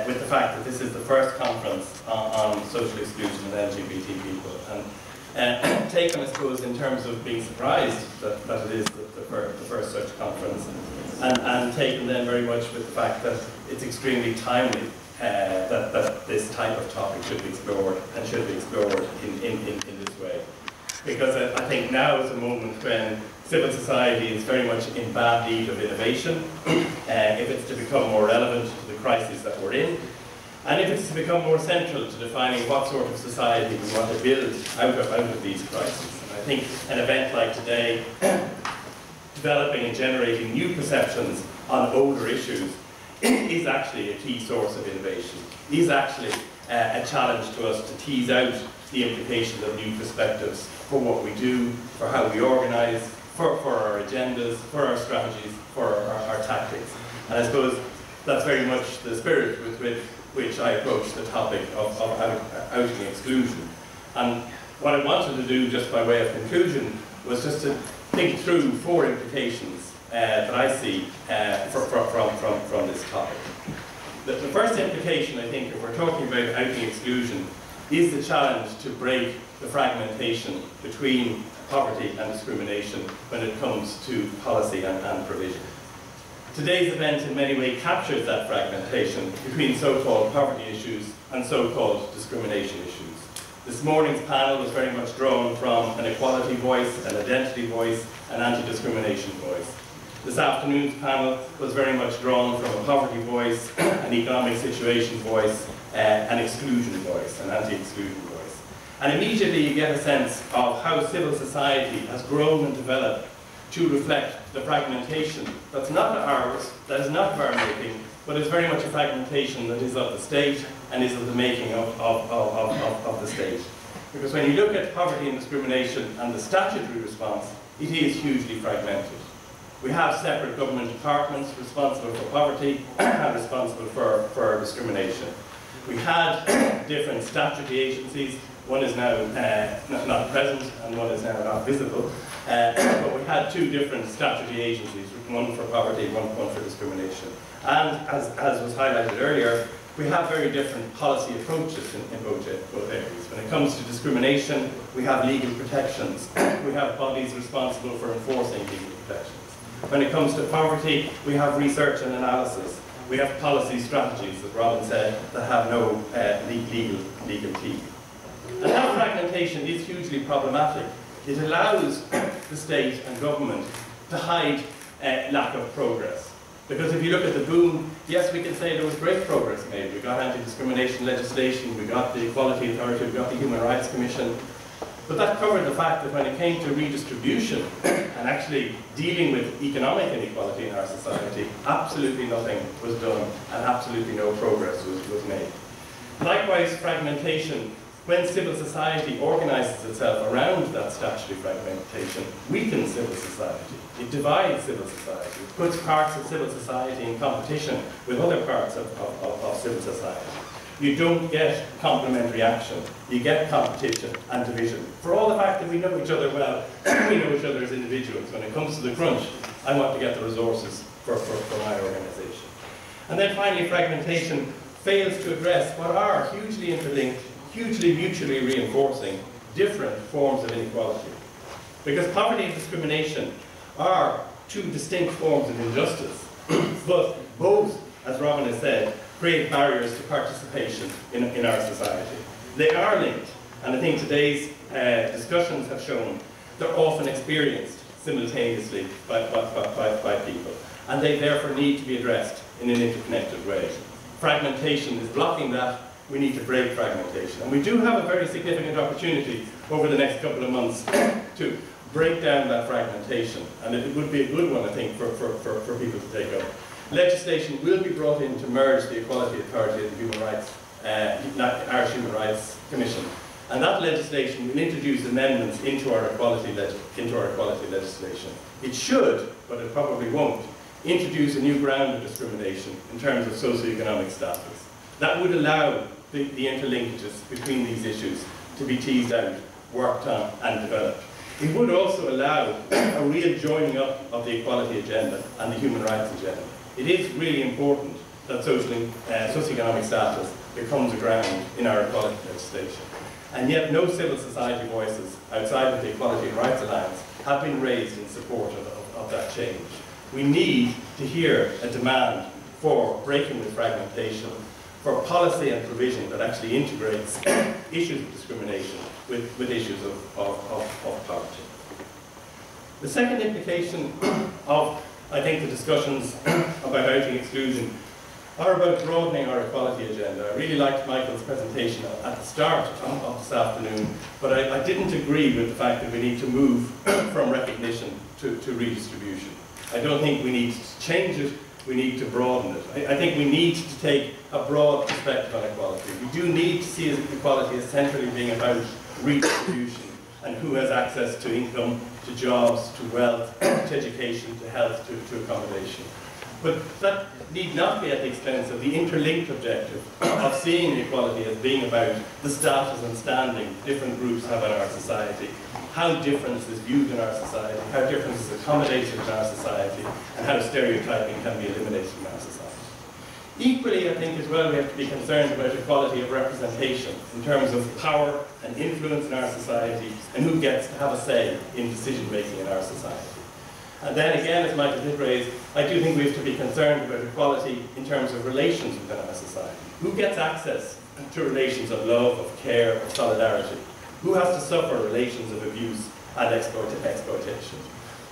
with the fact that this is the first conference on social exclusion of LGBT people. And taken, I suppose, in terms of being surprised that it is the first such conference, and taken then very much with the fact that it's extremely timely that this type of topic should be explored, and should be explored in this way. Because I think now is a moment when civil society is very much in bad need of innovation, if it's to become more relevant to the crisis that we're in, and if it's to become more central to defining what sort of society we want to build out of these crises. And I think an event like today, developing and generating new perceptions on older issues, is actually a key source of innovation. Is actually a challenge to us to tease out the implications of new perspectives for what we do, for how we organise, for our agendas, for our strategies, for our tactics. And I suppose that's very much the spirit with which I approach the topic of outing exclusion. And what I wanted to do, just by way of conclusion, was just to think through 4 implications that I see from this topic. The first implication, I think, if we're talking about outing exclusion, is the challenge to break the fragmentation between poverty and discrimination when it comes to policy and provision. Today's event in many ways captures that fragmentation between so-called poverty issues and so-called discrimination issues. This morning's panel was very much drawn from an equality voice, an identity voice, an anti-discrimination voice. This afternoon's panel was very much drawn from a poverty voice, an economic situation voice, an exclusion voice, an anti-exclusion voice. And immediately you get a sense of how civil society has grown and developed to reflect the fragmentation that's not ours, that is not of our making, but is very much a fragmentation that is of the state and is of the making of the state. Because when you look at poverty and discrimination and the statutory response, it is hugely fragmented. We have separate government departments responsible for poverty and responsible for discrimination. We had different statutory agencies. One is now not present and one is now not visible. But we had 2 different statutory agencies, one for poverty, one for discrimination. And as was highlighted earlier, we have very different policy approaches in both areas. When it comes to discrimination, we have legal protections. We have bodies responsible for enforcing legal protections. When it comes to poverty, we have research and analysis. We have policy strategies, as Robin said, that have no legal teeth. And that fragmentation is hugely problematic. It allows the state and government to hide lack of progress. Because if you look at the boom, yes, we can say there was great progress made. We got anti-discrimination legislation, we got the Equality Authority, we got the Human Rights Commission. But that covered the fact that when it came to redistribution and actually dealing with economic inequality in our society, absolutely nothing was done and absolutely no progress was made. Likewise, fragmentation, when civil society organises itself around that statutory fragmentation, weakens civil society. It divides civil society. It puts parts of civil society in competition with other parts of civil society. You don't get complementary action. You get competition and division. For all the fact that we know each other well, we know each other as individuals. When it comes to the crunch, I want to get the resources for my organisation. And then finally, fragmentation fails to address what are hugely interlinked, hugely mutually reinforcing, different forms of inequality. Because poverty and discrimination are 2 distinct forms of injustice, but both, as Robin has said, create barriers to participation in our society. They are linked, and I think today's discussions have shown they're often experienced simultaneously by people, and they therefore need to be addressed in an interconnected way. Fragmentation is blocking that. We need to break fragmentation, and we do have a very significant opportunity over the next couple of months to break down that fragmentation, and it would be a good one, I think, for people to take up. Legislation will be brought in to merge the Equality Authority and the Human Rights, Irish Human Rights Commission. And that legislation will introduce amendments into our equality legislation. It should, but it probably won't, introduce a new ground of discrimination in terms of socioeconomic status. That would allow the interlinkages between these issues to be teased out, worked on and developed. It would also allow a real joining up of the equality agenda and the human rights agenda. It is really important that socioeconomic status becomes a ground in our equality legislation. And yet no civil society voices outside of the Equality and Rights Alliance have been raised in support of that change. We need to hear a demand for breaking with fragmentation, for policy and provision that actually integrates issues of discrimination with issues of poverty. The second implication of, I think, the discussions about outing exclusion are about broadening our equality agenda. I really liked Michael's presentation at the start of this afternoon, but I didn't agree with the fact that we need to move from recognition to redistribution. I don't think we need to change it, we need to broaden it. I think we need to take a broad perspective on equality. We do need to see equality as centrally being about redistribution and who has access to income, to jobs, to wealth, to education, to health, to accommodation. But that need not be at the expense of the interlinked objective of seeing equality as being about the status and standing different groups have in our society, how difference is viewed in our society, how difference is accommodated in our society, and how stereotyping can be eliminated in our society. Equally, I think as well, we have to be concerned about equality of representation in terms of power and influence in our society and who gets to have a say in decision making in our society. And then again, as Michael did raise, I do think we have to be concerned about equality in terms of relations within our society. Who gets access to relations of love, of care, of solidarity? Who has to suffer relations of abuse and exploitation?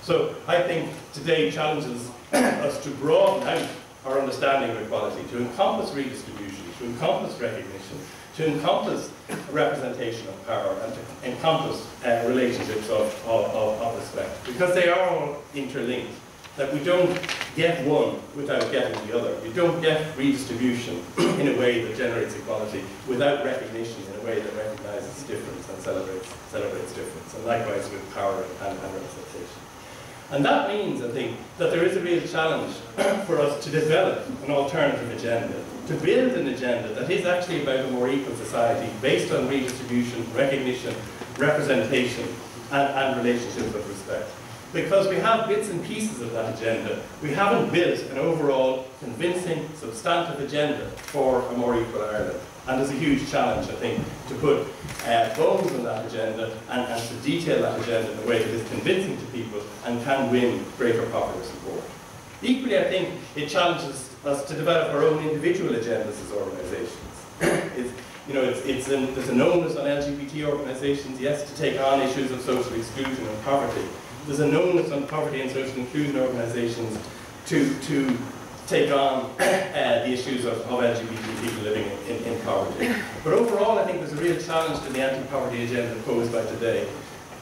So I think today challenges us to broaden out our understanding of equality, to encompass redistribution, to encompass recognition, to encompass representation of power, and to encompass relationships of respect, because they are all interlinked, that we don't get one without getting the other. We don't get redistribution in a way that generates equality without recognition in a way that recognizes difference and celebrates difference, and likewise with power and representation. And that means, I think, that there is a real challenge for us to develop an alternative agenda, to build an agenda that is actually about a more equal society based on redistribution, recognition, representation, and relationships of respect. Because we have bits and pieces of that agenda, we haven't built an overall convincing, substantive agenda for a more equal Ireland. And there's a huge challenge, I think, to put bones on that agenda and to detail that agenda in a way that is convincing to people and can win greater popular support. Equally, I think it challenges us to develop our own individual agendas as organisations. There's an onus on LGBT organisations, yes, to take on issues of social exclusion and poverty. There's an onus on poverty and social inclusion organisations to take on the issues of LGBT people living in poverty. But overall, I think there's a real challenge to the anti-poverty agenda posed by today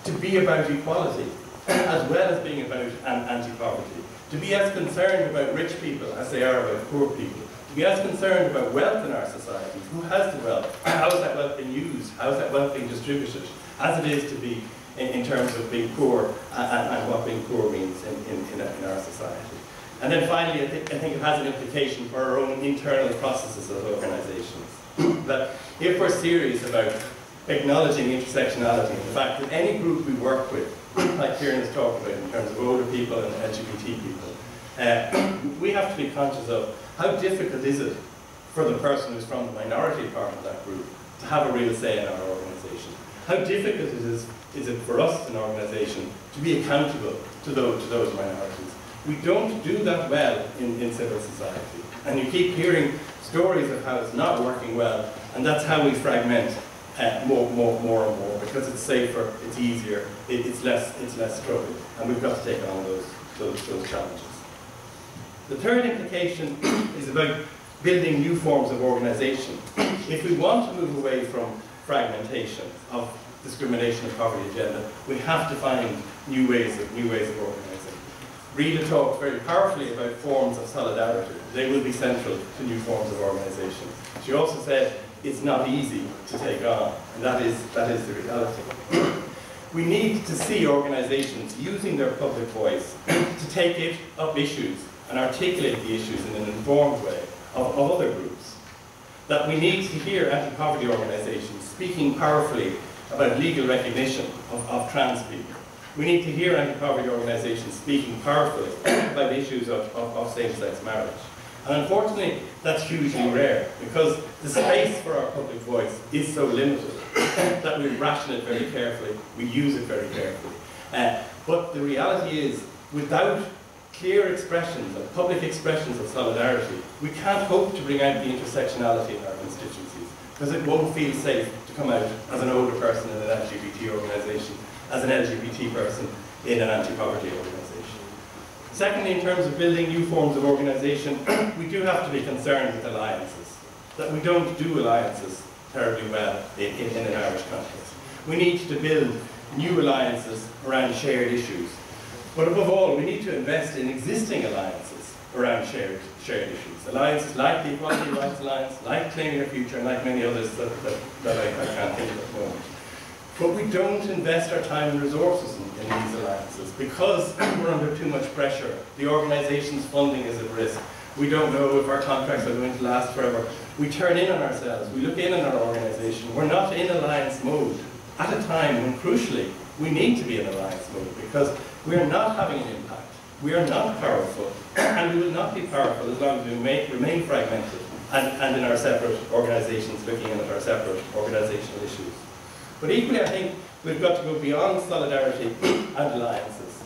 to be about equality, as well as being about anti-poverty. To be as concerned about rich people as they are about poor people. To be as concerned about wealth in our society. Who has the wealth? How is that wealth being used? How is that wealth being distributed? As it is to be in terms of being poor and what being poor means in our society. And then finally, I think it has an implication for our own internal processes as organisations. That if we're serious about acknowledging intersectionality, the fact that any group we work with, like Kieran has talked about in terms of older people and LGBT people, we have to be conscious of how difficult is it for the person who's from the minority part of that group to have a real say in our organisation. How difficult is it for us as an organisation to be accountable to those minorities. We don't do that well in civil society. And you keep hearing stories of how it's not working well, and that's how we fragment more and more, because it's safer, it's easier, it's less trouble, and we've got to take on those challenges. The third implication is about building new forms of organisation. If we want to move away from fragmentation of discrimination and poverty agenda, we have to find new ways of organising. Rita talked very powerfully about forms of solidarity. They will be central to new forms of organisation. She also said it's not easy to take on, and that is the reality. We need to see organisations using their public voice to take up issues and articulate the issues in an informed way of other groups. That we need to hear anti-poverty organisations speaking powerfully about legal recognition of trans people. We need to hear anti-poverty organisations speaking powerfully about issues of same-sex marriage. And unfortunately, that's hugely rare, because the space for our public voice is so limited that we ration it very carefully, we use it very carefully. But the reality is, without clear expressions, and public expressions of solidarity, we can't hope to bring out the intersectionality in our constituencies, because it won't feel safe to come out as an older person in an LGBT organisation, as an LGBT person in an anti-poverty organisation. Secondly, in terms of building new forms of organisation, we do have to be concerned with alliances, that we don't do alliances terribly well in an Irish context. We need to build new alliances around shared issues. But above all, we need to invest in existing alliances around shared issues. Alliances like the Equality Rights Alliance, like Claiming Your Future, and like many others that I can't think of at the moment. But we don't invest our time and resources in these alliances because we're under too much pressure. The organisation's funding is at risk. We don't know if our contracts are going to last forever. We turn in on ourselves. We look in on our organisation. We're not in alliance mode at a time when, crucially, we need to be in alliance mode because we are not having an impact. We are not powerful, and we will not be powerful as long as we remain fragmented and in our separate organisations, looking in at our separate organisational issues. But equally, I think we've got to go beyond solidarity and alliances.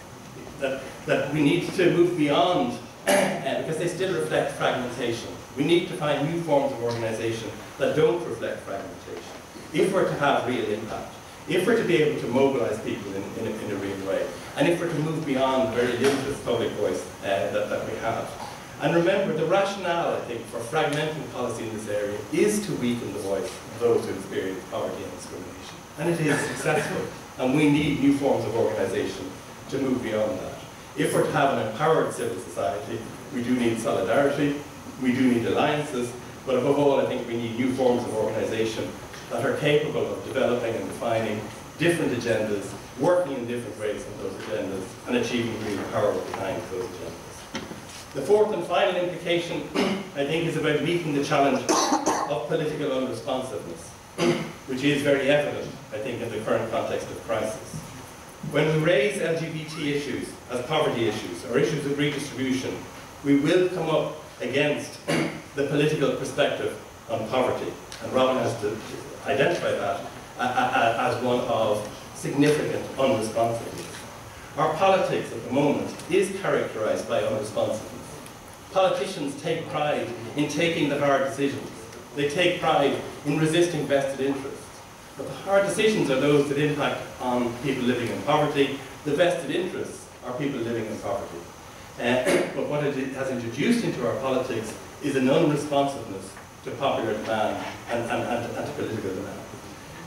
That we need to move beyond, because they still reflect fragmentation. We need to find new forms of organisation that don't reflect fragmentation, if we're to have real impact, if we're to be able to mobilise people in a real way, and if we're to move beyond the very limited public voice that we have. And remember, the rationale, I think, for fragmenting policy in this area is to weaken the voice of those who experience poverty and discrimination. And it is successful, and we need new forms of organisation to move beyond that. If we're to have an empowered civil society, we do need solidarity, we do need alliances, but above all, I think we need new forms of organisation that are capable of developing and defining different agendas, working in different ways on those agendas, and achieving real power behind those agendas. The fourth and final implication, I think, is about meeting the challenge of political unresponsiveness, which is very evident, I think, in the current context of crisis. When we raise LGBT issues as poverty issues, or issues of redistribution, we will come up against the political perspective on poverty. And Robin has to identify that as one of significant unresponsiveness. Our politics at the moment is characterised by unresponsiveness. Politicians take pride in taking the hard decisions. They take pride in resisting vested interests. But the hard decisions are those that impact on people living in poverty. The vested interests are people living in poverty. But what it has introduced into our politics is an unresponsiveness to popular demand and to political demand.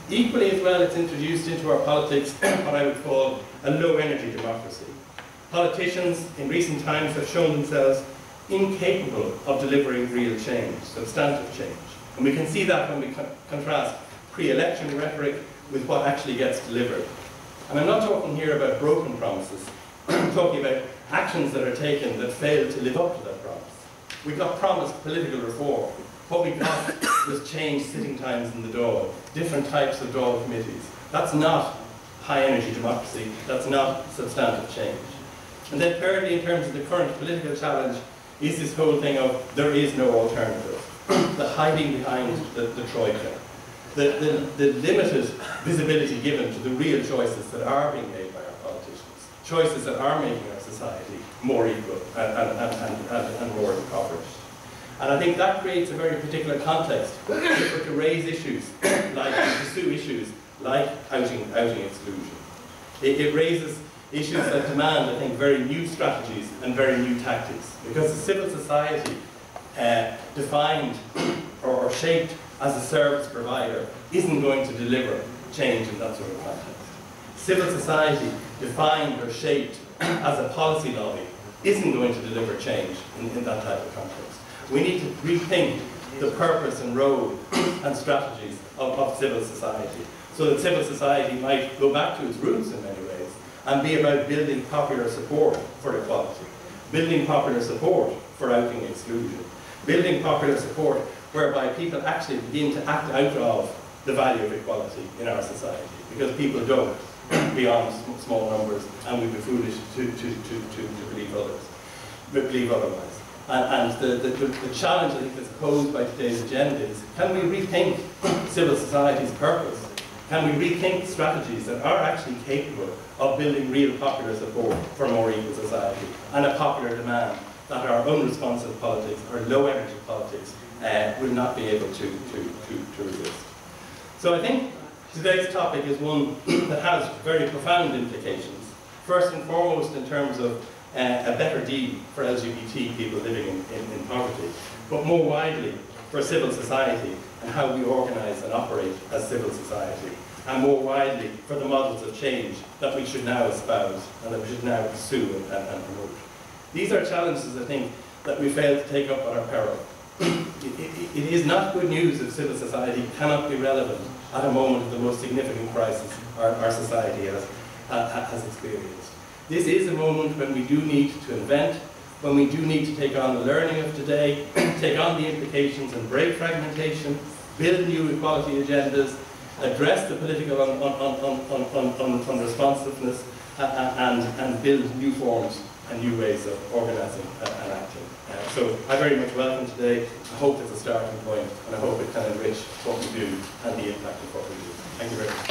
Equally as well, it's introduced into our politics what I would call a low-energy democracy. Politicians in recent times have shown themselves incapable of delivering real change, substantive change. And we can see that when we contrast pre-election rhetoric with what actually gets delivered. And I'm not talking here about broken promises. I'm talking about actions that are taken that fail to live up to that promise. We got promised political reform. What we got was changed sitting times in the Dáil, different types of Dáil committees. That's not high-energy democracy. That's not substantive change. And then thirdly, in terms of the current political challenge, is this whole thing of there is no alternative. The hiding behind the Troika. The limited visibility given to the real choices that are being made by our politicians. Choices that are making our society more equal and more impoverished. And I think that creates a very particular context if we're to raise issues, like pursue issues like outing exclusion. It raises issues that demand, I think, very new strategies and very new tactics. Because the civil society defined or shaped as a service provider isn't going to deliver change in that sort of context. Civil society defined or shaped as a policy lobby isn't going to deliver change in that type of context. We need to rethink the purpose and role and strategies of civil society so that civil society might go back to its roots in many ways and be about building popular support for equality, building popular support for outing exclusion, building popular support whereby people actually begin to act out of the value of equality in our society, because people don't beyond small numbers, and we'd be foolish to believe otherwise. And the challenge, I think, that's posed by today's agenda is, can we rethink civil society's purpose? Can we rethink strategies that are actually capable of building real popular support for a more equal society and a popular demand that our unresponsive politics, our low-energy politics, will not be able to resist? So I think today's topic is one that has very profound implications. First and foremost, in terms of a better deal for LGBT people living in poverty, but more widely for civil society and how we organise and operate as civil society, and more widely for the models of change that we should now espouse and that we should now pursue and promote. These are challenges, I think, that we fail to take up on our peril. It is not good news if civil society cannot be relevant at a moment of the most significant crisis our society has experienced. This is a moment when we do need to invent, when we do need to take on the learning of today, take on the implications and break fragmentation, build new equality agendas, address the political unresponsiveness, and build new forms and new ways of organising and acting. So I very much welcome today. I hope it's a starting point, and I hope it can enrich what we do and the impact of what we do. Thank you very much.